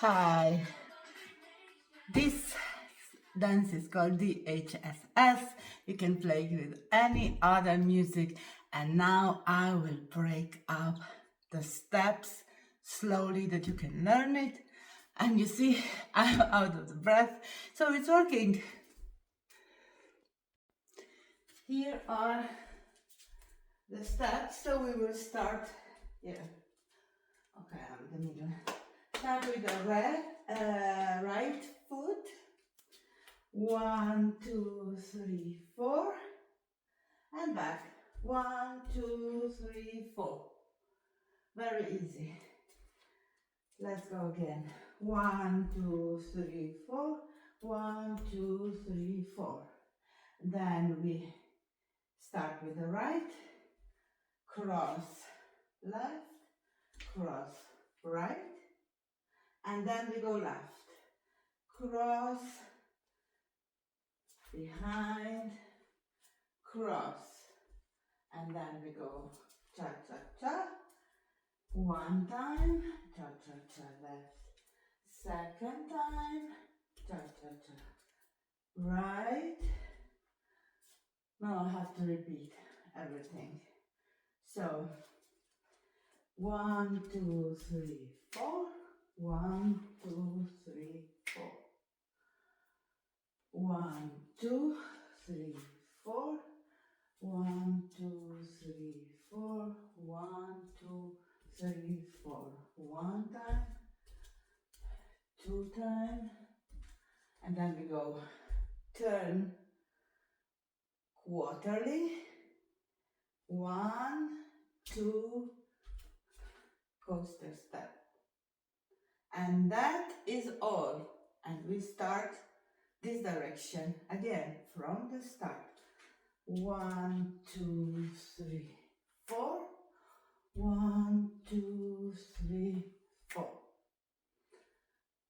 Hi, this dance is called D.H.S.S. You can play it with any other music, and now I will break up the steps slowly that you can learn it. And you see, I'm out of the breath, so it's working. Here are the steps, so we will start here. Okay, I'm in the middle. Start with the right foot. 1, 2, 3, 4, and back. 1, 2, 3, 4. Very easy. Let's go again. 1, 2, 3, 4. 1, 2, 3, 4. Then we start with the right, cross left, cross right, and then we go left, cross, behind, cross, and then we go cha-cha-cha, one time, cha-cha-cha left, second time, cha-cha-cha right. Now I have to repeat everything. So 1, 2, 3, 4. 1, 2, 3, 4. 1, 2, 3, 4. 1, 2, 3, 4. 1, 2, 3, 4. One time, two time, and then we go turn quarterly. 1, 2, coaster step. And that is all. And we start this direction again from the start. 1, 2, 3, 4. 1, 2, 3, 4.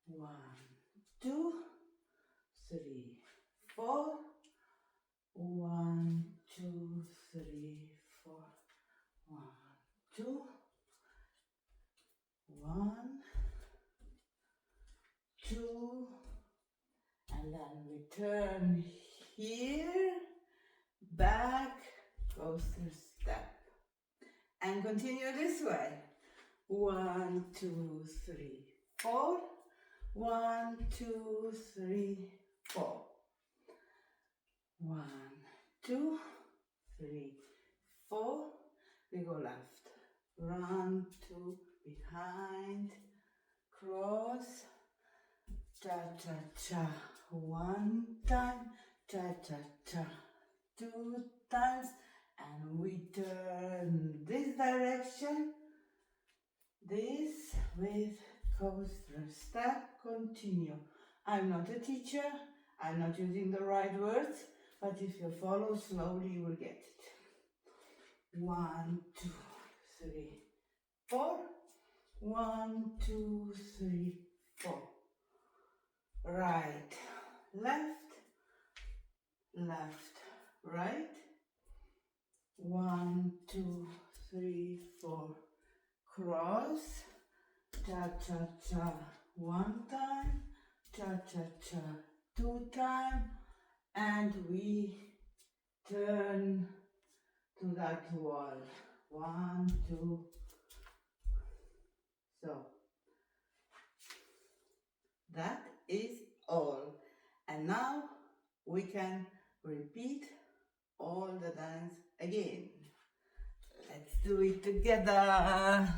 1, 2, 3, 4. 1, 2, 3, 4. 1, 2. 1, 2, and then we turn here, back, coaster step, and continue this way. 1, 2, 3, 4. 1, 2, 3, 4. 1, 2, 3, 4. We go left. Run, 2, behind, cross, cha-cha-cha. One time, cha-cha-cha. Two times, and we turn this direction. This with coaster step, continue. I'm not a teacher, I'm not using the right words, but if you follow slowly, you will get it. 1, 2, 3, 4. 1, 2, 3, 4. Right, left, left, right. 1, 2, 3, 4. Cross, cha-cha-cha, one time, cha-cha-cha, two time, and we turn to that wall. 1, 2. So that is all. And now we can repeat all the dance again. Let's do it together.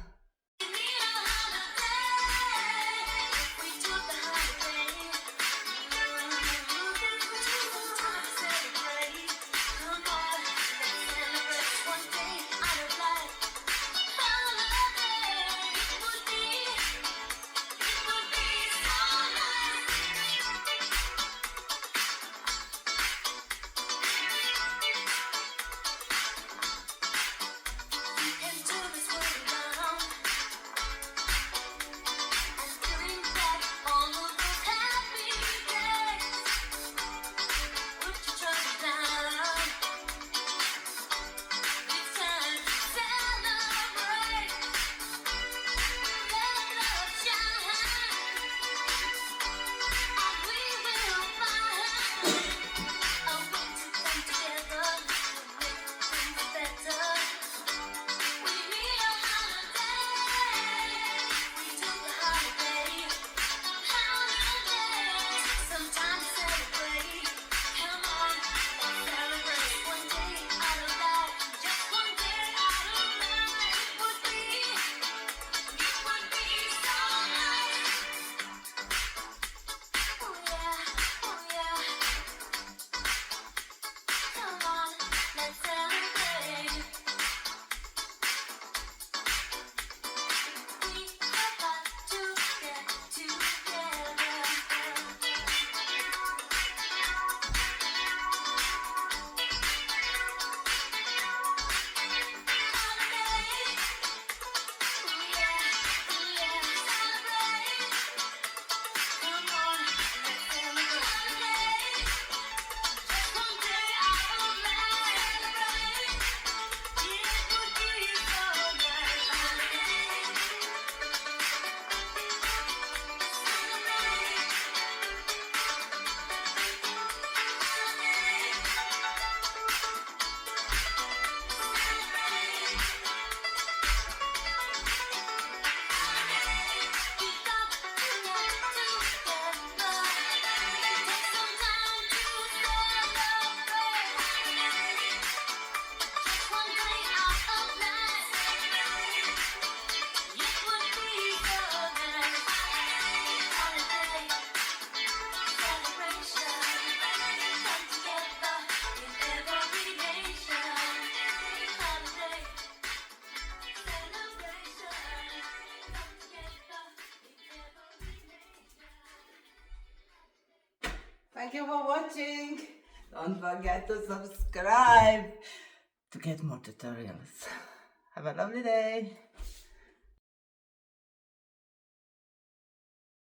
Thank you for watching. Don't forget to subscribe to get more tutorials. Have a lovely day.